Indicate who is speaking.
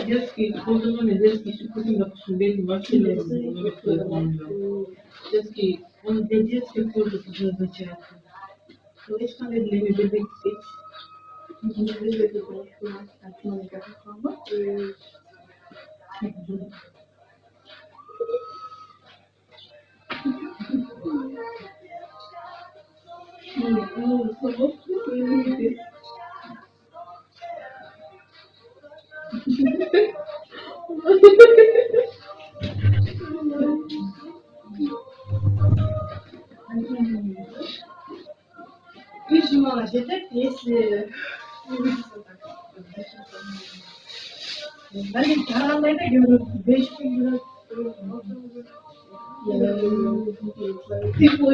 Speaker 1: Детский, полдома детский, купим, допустим, бедный вообще детский, он для детских тоже предназначается. Конечно, для бебек детей. Видимо, детек, если ben karanlıkta görüyorum. 5.000 lira. Tipo,